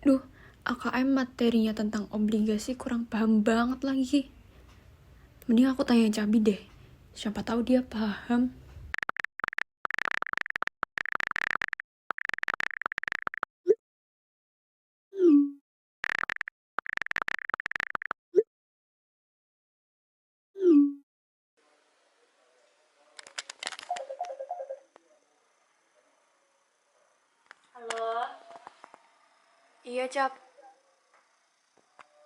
Duh, AKM materinya tentang obligasi kurang paham banget lagi. Mending aku tanya Cabi deh. Siapa tahu dia paham. Halo, Iya, Cap.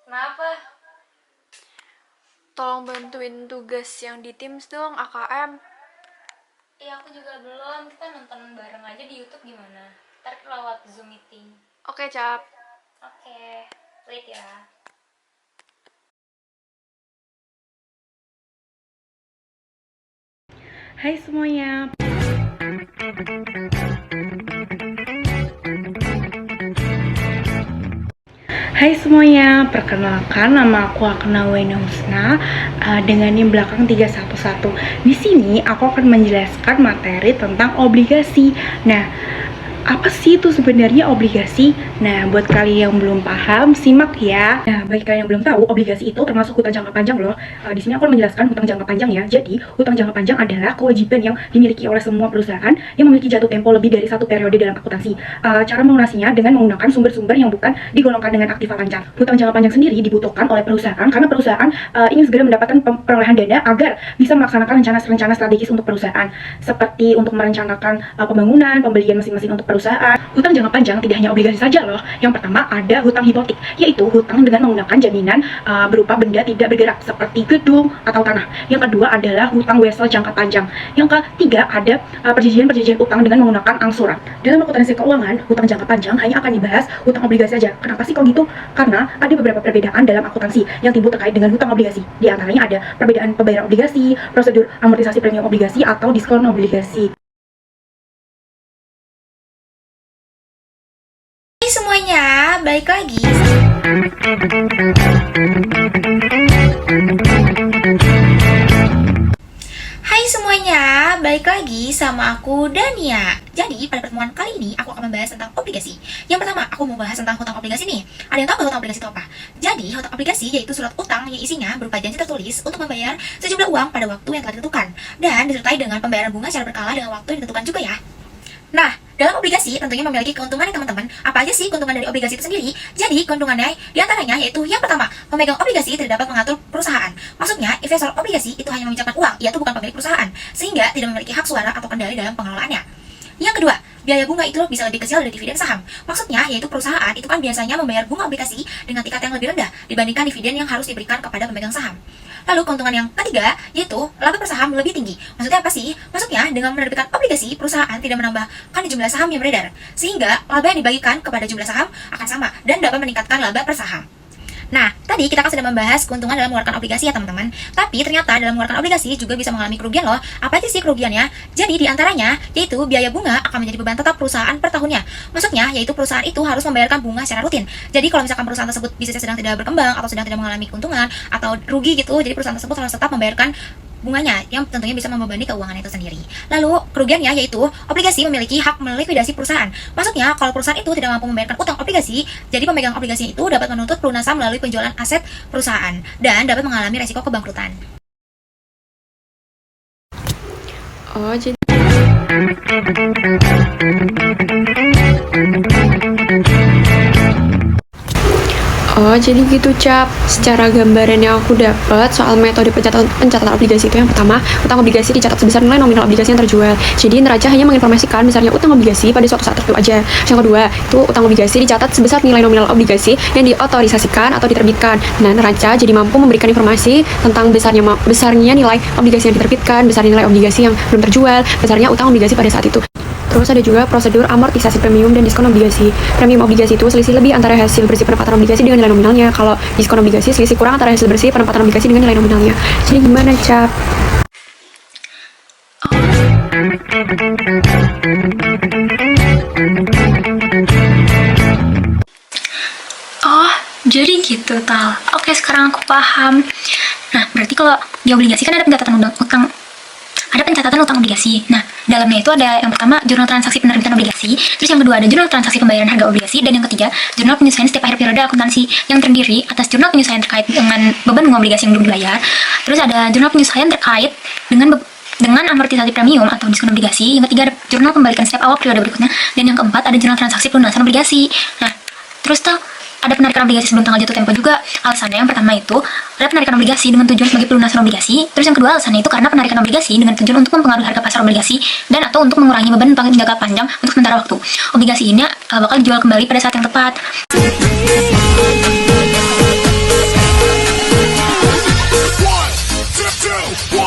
kenapa? Tolong bantuin tugas yang di Teams dong, AKM. Iya aku juga belum, kita nonton bareng aja di YouTube gimana? Ntar lewat Zoom meeting. Oke, Cap. Oke, wait ya. Hai semuanya. Hai semuanya, perkenalkan nama aku Akna Wena Husna dengan NIM belakang 311. Di sini aku akan menjelaskan materi tentang obligasi. Nah, apa sih itu sebenarnya obligasi? Nah, buat kalian yang belum paham, simak ya. Nah, bagi kalian yang belum tahu, obligasi itu termasuk hutang jangka panjang loh. Di sini aku akan menjelaskan hutang jangka panjang ya. Jadi, hutang jangka panjang adalah kewajiban yang dimiliki oleh semua perusahaan yang memiliki jatuh tempo lebih dari satu periode dalam akuntansi. Cara melunasinya dengan menggunakan sumber-sumber yang bukan digolongkan dengan aktiva lancar. Hutang jangka panjang sendiri dibutuhkan oleh perusahaan karena perusahaan ingin segera mendapatkan perolehan dana agar bisa melaksanakan rencana strategis untuk perusahaan, seperti untuk merencanakan pembangunan, pembelian mesin-mesin untuk perusahaan. Hutang jangka panjang tidak hanya obligasi saja loh. Yang pertama ada hutang hipotek, yaitu hutang dengan menggunakan jaminan berupa benda tidak bergerak seperti gedung atau tanah. Yang kedua adalah hutang wesel jangka panjang. Yang ketiga ada perjanjian utang dengan menggunakan angsuran. Dalam akuntansi keuangan, hutang jangka panjang hanya akan dibahas hutang obligasi saja. Kenapa sih kok gitu? Karena ada beberapa perbedaan dalam akuntansi yang timbul terkait dengan hutang obligasi. Di antaranya ada perbedaan pembayaran obligasi, prosedur amortisasi premium obligasi atau diskon obligasi. Hai semuanya, balik lagi. Hai semuanya, balik lagi sama aku Dania. Jadi pada pertemuan kali ini aku akan membahas tentang obligasi. Yang pertama, aku mau bahas tentang hutang obligasi nih. Ada yang tahu nggak hutang obligasi itu apa? Jadi hutang obligasi yaitu surat utang yang isinya berupa janji tertulis untuk membayar sejumlah uang pada waktu yang telah ditentukan dan disertai dengan pembayaran bunga secara berkala dengan waktu yang ditentukan juga ya. Nah, dalam obligasi tentunya memiliki keuntungan ya teman-teman. Apa aja sih keuntungan dari obligasi itu sendiri? Jadi, keuntungannya diantaranya yaitu yang pertama, pemegang obligasi tidak dapat mengatur perusahaan. Maksudnya, investor obligasi itu hanya meminjamkan uang, ia itu bukan pemilik perusahaan, sehingga tidak memiliki hak suara atau kendali dalam pengelolaannya. Yang kedua, biaya bunga itu bisa lebih kecil dari dividen saham. Maksudnya, yaitu perusahaan itu kan biasanya membayar bunga obligasi dengan tingkat yang lebih rendah dibandingkan dividen yang harus diberikan kepada pemegang saham. Lalu keuntungan yang ketiga, yaitu laba per saham lebih tinggi. Maksudnya apa sih? Maksudnya dengan menerbitkan obligasi, perusahaan tidak menambahkan jumlah saham yang beredar, sehingga laba yang dibagikan kepada jumlah saham akan sama dan dapat meningkatkan laba per saham. Nah, tadi kita kan sudah membahas keuntungan dalam mengeluarkan obligasi ya teman-teman. Tapi ternyata dalam mengeluarkan obligasi juga bisa mengalami kerugian loh. Apa aja sih kerugiannya? Jadi diantaranya yaitu biaya bunga akan menjadi beban tetap perusahaan per tahunnya. Maksudnya yaitu perusahaan itu harus membayarkan bunga secara rutin. Jadi kalau misalkan perusahaan tersebut bisnisnya sedang tidak berkembang atau sedang tidak mengalami keuntungan atau rugi gitu, jadi perusahaan tersebut harus tetap membayarkan bunganya yang tentunya bisa membebani keuangan itu sendiri. Lalu kerugiannya yaitu obligasi memiliki hak melikuidasi perusahaan. Maksudnya kalau perusahaan itu tidak mampu membayarkan utang obligasi, jadi pemegang obligasi itu dapat menuntut pelunasan melalui penjualan aset perusahaan dan dapat mengalami resiko kebangkrutan. Oh, jadi gitu, Cap. Secara gambaran yang aku dapat soal metode pencatatan obligasi itu yang pertama, utang obligasi dicatat sebesar nilai nominal obligasi yang terjual. Jadi neraca hanya menginformasikan besarnya utang obligasi pada suatu saat tertentu aja. Yang kedua, itu utang obligasi dicatat sebesar nilai nominal obligasi yang diotorisasikan atau diterbitkan. Nah, neraca jadi mampu memberikan informasi tentang besarnya nilai obligasi yang diterbitkan, besar nilai obligasi yang belum terjual, besarnya utang obligasi pada saat itu. Terus ada juga prosedur amortisasi premium dan diskon obligasi. Premium obligasi itu selisih lebih antara hasil bersih penempatan obligasi dengan nilai nominalnya. Kalau diskon obligasi selisih kurang antara hasil bersih penempatan obligasi dengan nilai nominalnya. Jadi gimana, Cap? Oh, jadi gitu, Tal. Oke, sekarang aku paham. Nah, berarti kalau di obligasi kan ada pencatatan utang. ada pencatatan utang obligasi. Nah, dalamnya itu ada yang pertama jurnal transaksi penerbitan obligasi, terus yang kedua ada jurnal transaksi pembayaran harga obligasi, dan yang ketiga jurnal penyesuaian setiap akhir periode akuntansi yang terdiri atas jurnal penyesuaian terkait dengan beban bunga obligasi yang belum dibayar, terus ada jurnal penyesuaian terkait dengan amortisasi premium atau diskon obligasi, yang ketiga ada jurnal pembalikan setiap awal periode berikutnya, dan yang keempat ada jurnal transaksi pelunasan obligasi. Nah, terus tuh ada penarikan obligasi sebelum tanggal jatuh tempo juga. Alasannya yang pertama itu ada penarikan obligasi dengan tujuan sebagai pelunasan obligasi. Terus yang kedua alasannya itu karena penarikan obligasi dengan tujuan untuk mempengaruhi harga pasar obligasi dan atau untuk mengurangi beban jangka panjang untuk sementara waktu. Obligasi ini bakal dijual kembali pada saat yang tepat. One, two,